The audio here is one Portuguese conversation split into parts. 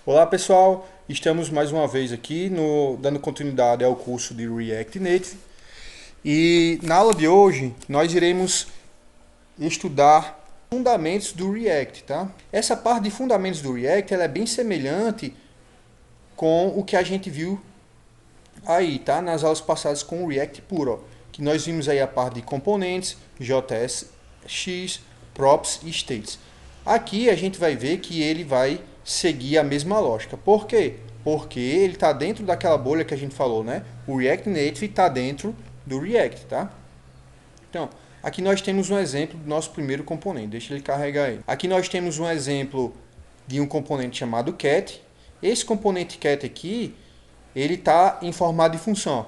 Olá pessoal, estamos mais uma vez aqui dando continuidade ao curso de React Native e na aula de hoje nós iremos estudar fundamentos do React, tá? Essa parte de fundamentos do React ela é bem semelhante com o que a gente viu aí, tá? Nas aulas passadas com o React puro, ó, que nós vimos aí a parte de componentes, JSX, props e states. Aqui a gente vai ver que ele vai seguir a mesma lógica. Por quê? Porque ele está dentro daquela bolha que a gente falou, né? O React Native está dentro do React, tá? Então, aqui nós temos um exemplo do nosso primeiro componente. Deixa ele carregar aí. Aqui nós temos um exemplo de um componente chamado cat. Esse componente cat aqui, ele está em formato de função. Ó.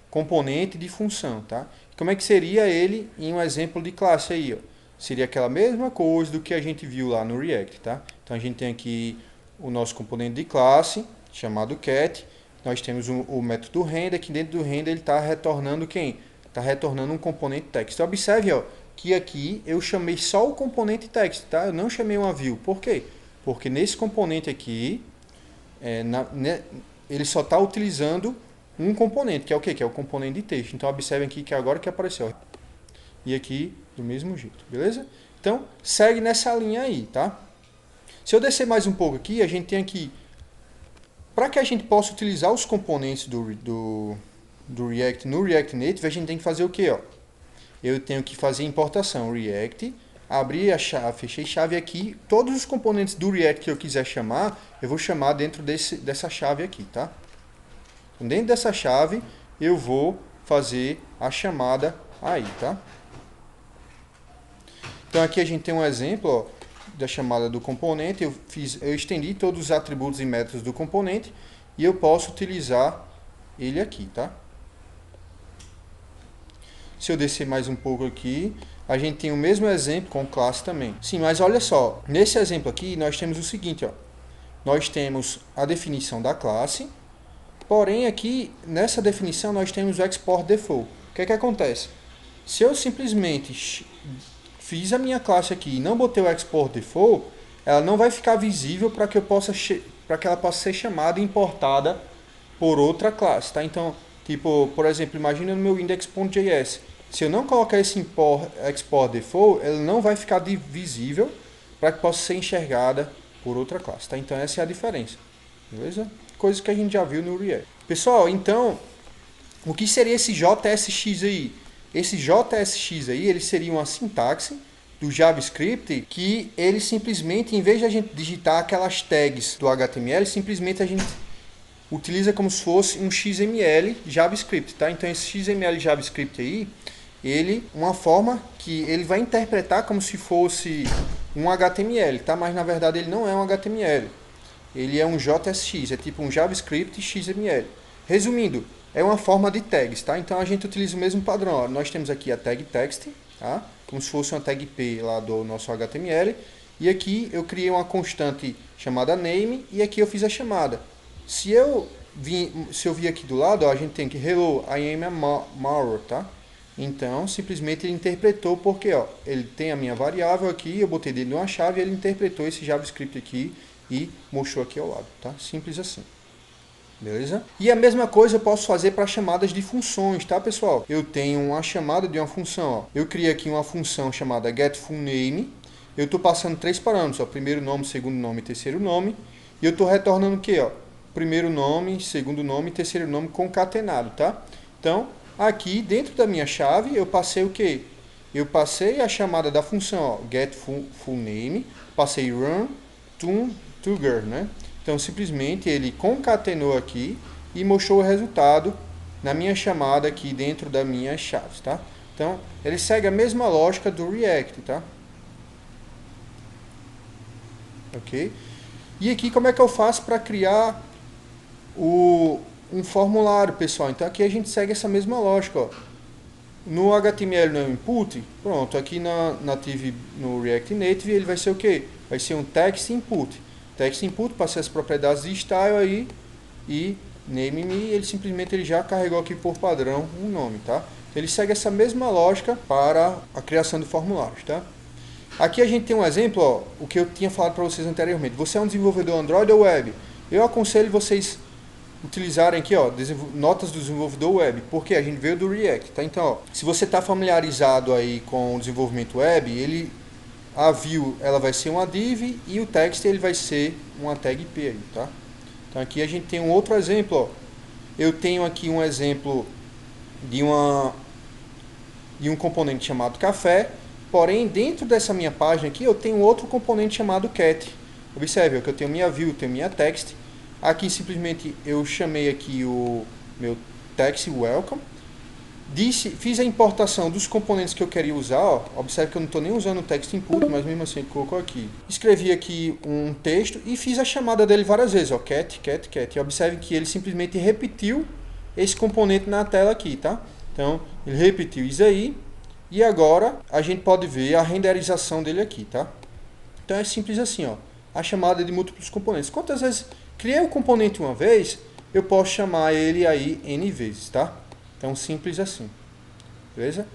Componente de função, tá? Como é que seria ele em um exemplo de classe aí, ó? Seria aquela mesma coisa do que a gente viu lá no React, tá? Então a gente tem aqui o nosso componente de classe, chamado cat. Nós temos o método render, que dentro do render ele está retornando quem? Está retornando um componente text. Então observe, ó, que aqui eu chamei só o componente text, tá? Eu não chamei uma view. Por quê? Porque nesse componente aqui, ele só está utilizando um componente, que é o quê? Que é o componente de texto. Então observem aqui que agora que apareceu. Ó. E aqui do mesmo jeito, beleza? Então, segue nessa linha aí, tá? Se eu descer mais um pouco aqui, a gente tem aqui, para que a gente possa utilizar os componentes do React no React Native, a gente tem que fazer o quê? Ó? Eu tenho que fazer importação React, abrir a chave, fechei chave aqui, todos os componentes do React que eu quiser chamar, eu vou chamar dentro dessa chave aqui, tá? Então, dentro dessa chave, eu vou fazer a chamada aí, tá? Então aqui a gente tem um exemplo ó, da chamada do componente. Eu estendi todos os atributos e métodos do componente e eu posso utilizar ele aqui, tá? Se eu descer mais um pouco aqui, a gente tem o mesmo exemplo com classe também. Sim, mas olha só, nesse exemplo aqui nós temos o seguinte, ó. Nós temos a definição da classe, porém aqui nessa definição nós temos o export default. O que é que acontece? Se eu simplesmente fiz a minha classe aqui e não botei o export default, ela não vai ficar visível para que ela possa ser chamada e importada por outra classe, tá? Então, tipo, por exemplo, imagina no meu index.js, se eu não colocar esse export default, ela não vai ficar visível para que possa ser enxergada por outra classe, tá? Então essa é a diferença, beleza? Coisa que a gente já viu no React. Pessoal, então, o que seria esse JSX aí? Esse JSX aí, ele seria uma sintaxe do JavaScript que ele simplesmente, em vez de a gente digitar aquelas tags do HTML, simplesmente a gente utiliza como se fosse um XML JavaScript, tá? Então esse XML JavaScript aí, uma forma que ele vai interpretar como se fosse um HTML, tá? Mas na verdade ele não é um HTML. Ele é um JSX, é tipo um JavaScript XML. Resumindo, é uma forma de tags, tá? Então a gente utiliza o mesmo padrão. Ó. Nós temos aqui a tag text, tá? Como se fosse uma tag P lá do nosso HTML. E aqui eu criei uma constante chamada name e aqui eu fiz a chamada. Se eu vir aqui do lado, ó, a gente tem que hello, I am a malware, tá? Então, simplesmente ele interpretou porque ó, ele tem a minha variável aqui, eu botei dentro de uma chave e ele interpretou esse JavaScript aqui e mostrou aqui ao lado, tá? Simples assim. Beleza? E a mesma coisa eu posso fazer para chamadas de funções, tá, pessoal? Eu tenho uma chamada de uma função, ó. Eu criei aqui uma função chamada getFullName. Eu estou passando 3 parâmetros, ó, primeiro nome, segundo nome e terceiro nome. E eu estou retornando o quê? Ó? Primeiro nome, segundo nome e terceiro nome concatenado, tá? Então, aqui dentro da minha chave, eu passei o quê? Eu passei a chamada da função, ó, getFullName, passei run, trigger, né? Então, simplesmente, ele concatenou aqui e mostrou o resultado na minha chamada aqui dentro das minhas chaves, tá? Então, ele segue a mesma lógica do React, tá? Ok? E aqui, como é que eu faço para criar um formulário, pessoal? Então, aqui a gente segue essa mesma lógica, ó. No HTML no input, pronto, aqui no React Native, ele vai ser o quê? Vai ser um text input. Text input, passei as propriedades de style aí e name me, ele simplesmente já carregou aqui por padrão um nome, tá? Ele segue essa mesma lógica para a criação de formulários, tá? Aqui a gente tem um exemplo, ó, o que eu tinha falado para vocês anteriormente. Você é um desenvolvedor Android ou web? Eu aconselho vocês utilizarem aqui, ó, notas do desenvolvedor web, porque a gente veio do React, tá? Então, ó, se você está familiarizado aí com o desenvolvimento web, a view ela vai ser uma div e o text ele vai ser uma tag p aí, tá? Então aqui a gente tem um outro exemplo, ó. Eu tenho aqui um exemplo de um componente chamado café, porém dentro dessa minha página aqui eu tenho outro componente chamado cat. Observe que eu tenho minha view, tenho minha text. Aqui simplesmente eu chamei aqui o meu text welcome, fiz a importação dos componentes que eu queria usar. Ó. Observe que eu não estou nem usando o text input, mas mesmo assim ele colocou aqui. Escrevi aqui um texto e fiz a chamada dele várias vezes, ó, cat, cat, cat. E observe que ele simplesmente repetiu esse componente na tela aqui, tá? Então, ele repetiu isso aí. E agora a gente pode ver a renderização dele aqui, tá? Então é simples assim, ó. A chamada de múltiplos componentes. Quantas vezes criei o componente uma vez, eu posso chamar ele aí N vezes, tá? Então simples assim. Beleza?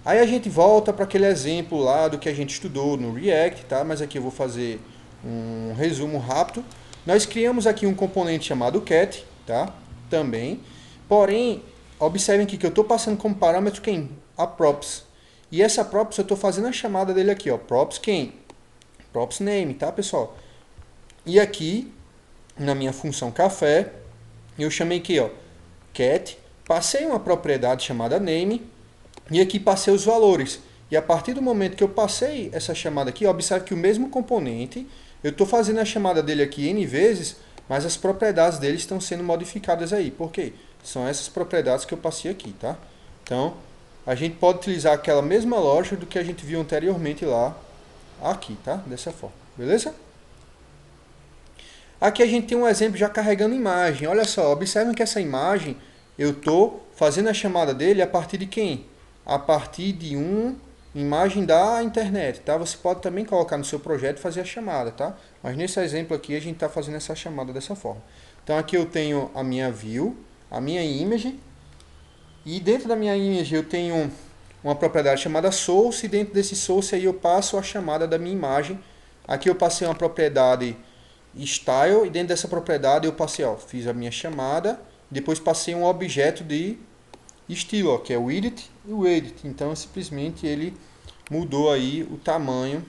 Aí a gente volta para aquele exemplo lá do que a gente estudou no React, tá? Mas aqui eu vou fazer um resumo rápido. Nós criamos aqui um componente chamado cat, tá? Também. Porém, observem aqui que eu estou passando como parâmetro quem? A props. E essa props eu estou fazendo a chamada dele aqui, ó. Props quem? Props name, tá, pessoal? E aqui, na minha função café, eu chamei aqui, ó, cat, passei uma propriedade chamada name, e aqui passei os valores. E a partir do momento que eu passei essa chamada aqui, observe que o mesmo componente, eu estou fazendo a chamada dele aqui N vezes, mas as propriedades dele estão sendo modificadas aí. Por quê? São essas propriedades que eu passei aqui, tá? Então, a gente pode utilizar aquela mesma lógica do que a gente viu anteriormente lá, aqui, tá? Dessa forma, beleza? Aqui a gente tem um exemplo já carregando imagem. Olha só, observem que essa imagem, eu estou fazendo a chamada dele a partir de quem? A partir de uma imagem da internet, tá? Você pode também colocar no seu projeto e fazer a chamada, tá? Mas nesse exemplo aqui a gente está fazendo essa chamada dessa forma. Então aqui eu tenho a minha view, a minha image, e dentro da minha image eu tenho uma propriedade chamada source, e dentro desse source aí eu passo a chamada da minha imagem. Aqui eu passei uma propriedade style, e dentro dessa propriedade eu passei, ó, fiz a minha chamada, depois passei um objeto de estilo, ó, que é o edit e o edit. Então simplesmente ele mudou aí o tamanho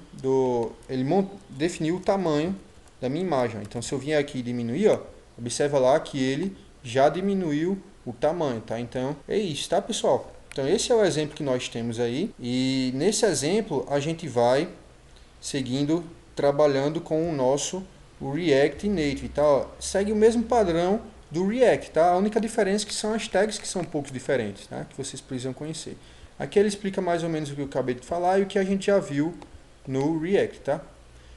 ele definiu o tamanho da minha imagem. Então se eu vier aqui e diminuir, ó, observa lá que ele já diminuiu o tamanho, tá? Então é isso, tá, pessoal? Então esse é o exemplo que nós temos aí, e nesse exemplo a gente vai seguindo, trabalhando com o nosso React Native, tá? Ó, segue o mesmo padrão do React, tá? A única diferença é que são as tags que são um pouco diferentes, tá? Que vocês precisam conhecer. Aqui ele explica mais ou menos o que eu acabei de falar e o que a gente já viu no React, tá?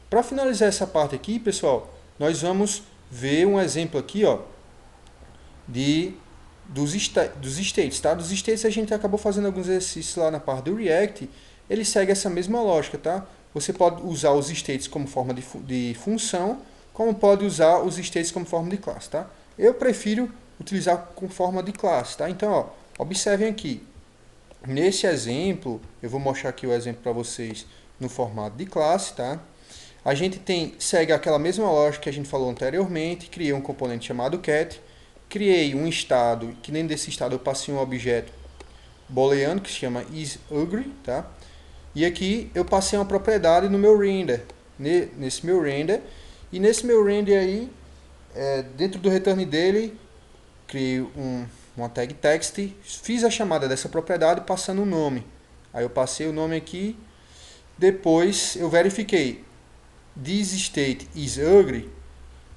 Para finalizar essa parte aqui, pessoal, nós vamos ver um exemplo aqui, ó, dos states, tá? Dos states a gente acabou fazendo alguns exercícios lá na parte do React. Ele segue essa mesma lógica, tá? Você pode usar os states como forma de função, como pode usar os states como forma de classe, tá? Eu prefiro utilizar com forma de classe, tá? Então, ó, observem aqui. Nesse exemplo, eu vou mostrar aqui o exemplo para vocês no formato de classe, tá? A gente segue aquela mesma lógica que a gente falou anteriormente, criei um componente chamado cat, criei um estado, que dentro desse estado eu passei um objeto booleano que se chama isUgly, tá? E aqui eu passei uma propriedade no meu render, nesse meu render, e nesse meu render aí, dentro do return dele, criei uma tag text, fiz a chamada dessa propriedade passando o nome. Aí eu passei o nome aqui, depois eu verifiquei, this state is ugly.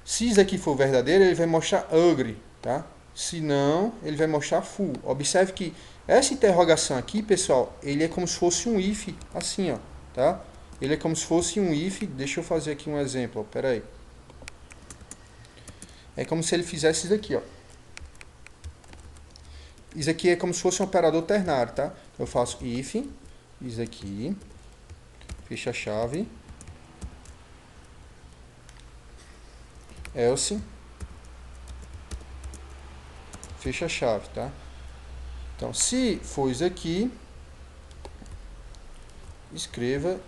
Se isso aqui for verdadeiro, ele vai mostrar ugly, tá? Se não, ele vai mostrar full. Observe que essa interrogação aqui, pessoal, ele é como se fosse um if, assim, ó, tá? Ele é como se fosse um if, deixa eu fazer aqui um exemplo, ó, pera aí. É como se ele fizesse isso aqui, ó. Isso aqui é como se fosse um operador ternário, tá? Eu faço if, isso aqui, fecha a chave, else, fecha a chave, tá? Então, se for isso aqui, escreva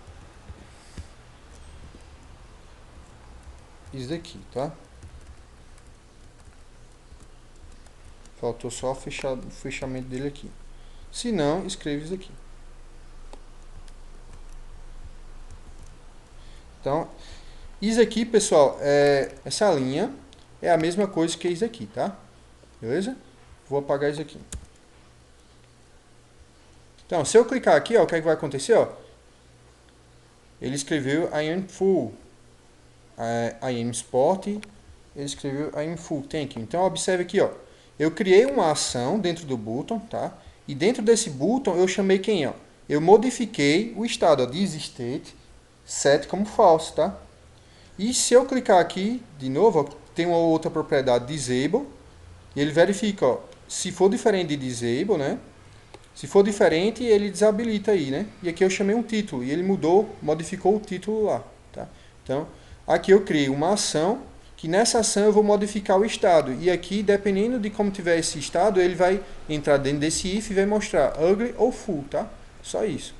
isso daqui, tá? Faltou só o fechamento dele aqui. Se não, escreva isso aqui. Então, isso aqui, pessoal, essa linha é a mesma coisa que isso aqui, tá? Beleza? Vou apagar isso aqui. Então, se eu clicar aqui, ó, o que é que vai acontecer? Ó? Ele escreveu I am full. I am sport. Ele escreveu I am full, thank you. Então, observe aqui, ó. Eu criei uma ação dentro do button, tá? E dentro desse button eu chamei quem, ó? Eu modifiquei o estado, ó, this state, set como false, tá? E se eu clicar aqui, de novo, ó, tem uma outra propriedade, disable, e ele verifica, ó, se for diferente de disable, né? Se for diferente, ele desabilita aí, né? E aqui eu chamei um título, e ele modificou o título lá, tá? Então, aqui eu criei uma ação, que nessa ação eu vou modificar o estado. E aqui, dependendo de como tiver esse estado, ele vai entrar dentro desse if e vai mostrar ugly ou full, tá? Só isso.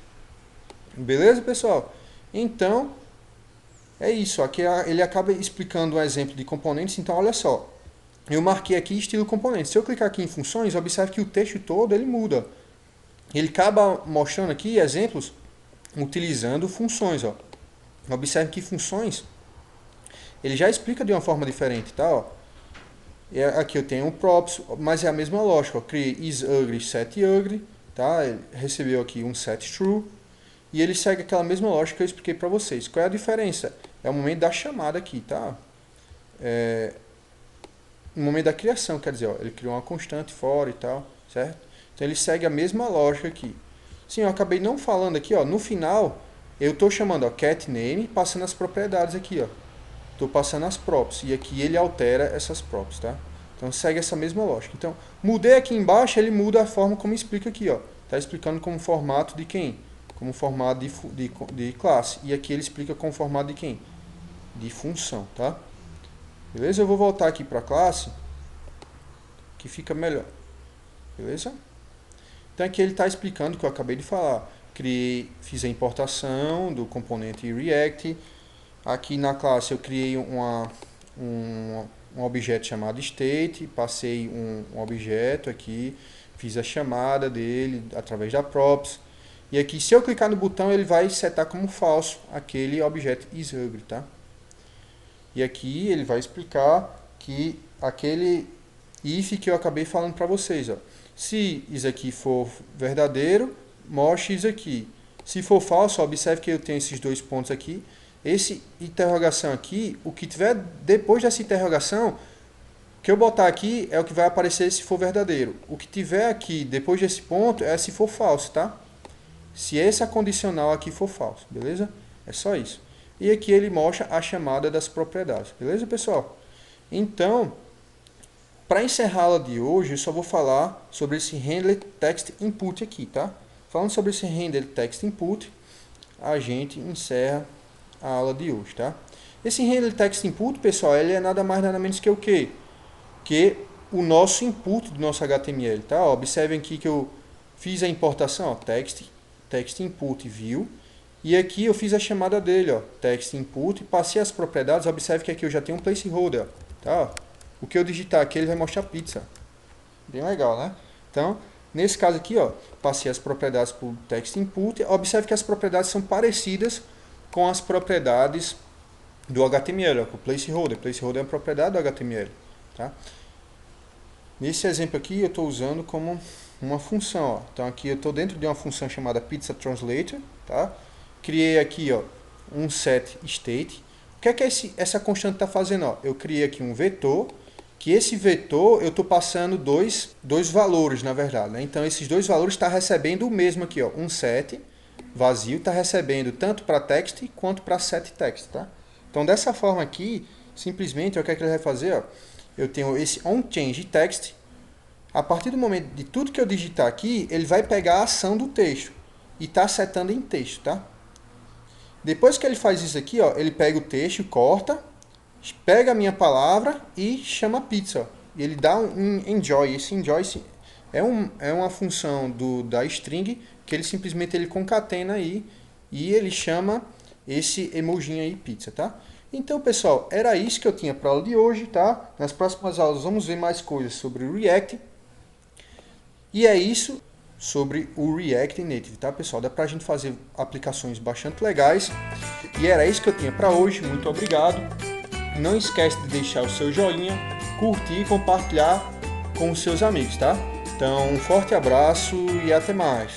Beleza, pessoal? Então, é isso. Aqui ele acaba explicando um exemplo de componentes. Então, olha só. Eu marquei aqui estilo componente. Se eu clicar aqui em funções, observe que o texto todo ele muda. Ele acaba mostrando aqui exemplos utilizando funções. Ó. Observe que funções ele já explica de uma forma diferente, tá? Ó. Aqui eu tenho um props, mas é a mesma lógica. Ó. Criei is ugly, set ugly, tá? Ele recebeu aqui um set true e ele segue aquela mesma lógica que eu expliquei para vocês. Qual é a diferença? É o momento da chamada aqui, tá? No momento da criação, quer dizer, ó, ele criou uma constante for e tal, certo? Então ele segue a mesma lógica aqui. Sim, eu acabei não falando aqui, ó, no final eu estou chamando ó, cat name, passando as propriedades aqui, ó. Estou passando as props e aqui ele altera essas props, tá? Então segue essa mesma lógica. Então, mudei aqui embaixo, ele muda a forma como explica aqui, ó. Tá explicando como formato de quem? Como formato de classe. E aqui ele explica como formato de quem? De função, tá? Beleza? Eu vou voltar aqui para a classe, que fica melhor. Beleza? Então aqui ele está explicando o que eu acabei de falar. Fiz a importação do componente React. Aqui na classe eu criei um objeto chamado state, passei um objeto aqui, fiz a chamada dele através da props. E aqui se eu clicar no botão ele vai setar como falso aquele objeto isUgly, tá? E aqui ele vai explicar que aquele if que eu acabei falando para vocês, ó. Se isso aqui for verdadeiro, mostre isso aqui. Se for falso, observe que eu tenho esses dois pontos aqui. Esse interrogação aqui, o que tiver depois dessa interrogação, o que eu botar aqui é o que vai aparecer se for verdadeiro. O que tiver aqui depois desse ponto é se for falso, tá? Se essa condicional aqui for falso, beleza? É só isso. E aqui ele mostra a chamada das propriedades, beleza, pessoal? Então, para encerrar a aula de hoje, eu só vou falar sobre esse handler text input aqui, tá? Falando sobre esse handler text input, a gente encerra a aula de hoje, tá? Esse handler text input, pessoal, ele é nada mais nada menos que o quê? Que o nosso input do nosso HTML, tá? Ó, observem aqui que eu fiz a importação, ó, text input view, e aqui eu fiz a chamada dele, ó, text input, passei as propriedades, observe que aqui eu já tenho um placeholder, tá? O que eu digitar aqui ele vai mostrar pizza. Bem legal, né? Então, nesse caso aqui, ó, passei as propriedades para o text input, observe que as propriedades são parecidas com as propriedades do HTML, ó, o placeholder. Placeholder é uma propriedade do HTML, tá? Nesse exemplo aqui eu estou usando como uma função, ó. Então aqui eu estou dentro de uma função chamada pizzaTranslator, tá? Criei aqui, ó, um set state. O que é que essa constante está fazendo? Ó? Eu criei aqui um vetor, que esse vetor eu estou passando dois valores, na verdade, né? Então esses dois valores estão recebendo o mesmo aqui, ó, um set vazio, está recebendo tanto para text quanto para set text, tá? Então dessa forma aqui, simplesmente, o que é que ele vai fazer? Ó? Eu tenho esse onChangeText. A partir do momento de tudo que eu digitar aqui, ele vai pegar a ação do texto e está setando em texto, tá? Depois que ele faz isso aqui, ó, ele pega o texto, corta, pega a minha palavra e chama pizza. Ó, e ele dá um enjoy. Esse enjoy é uma função da string que ele simplesmente ele concatena aí e ele chama esse emojinho aí pizza, tá? Então, pessoal, era isso que eu tinha para a aula de hoje, tá? Nas próximas aulas vamos ver mais coisas sobre o React. E é isso sobre o React Native, tá, pessoal? Dá pra gente fazer aplicações bastante legais. E era isso que eu tinha para hoje. Muito obrigado. Não esquece de deixar o seu joinha, curtir e compartilhar com os seus amigos, tá? Então, um forte abraço e até mais.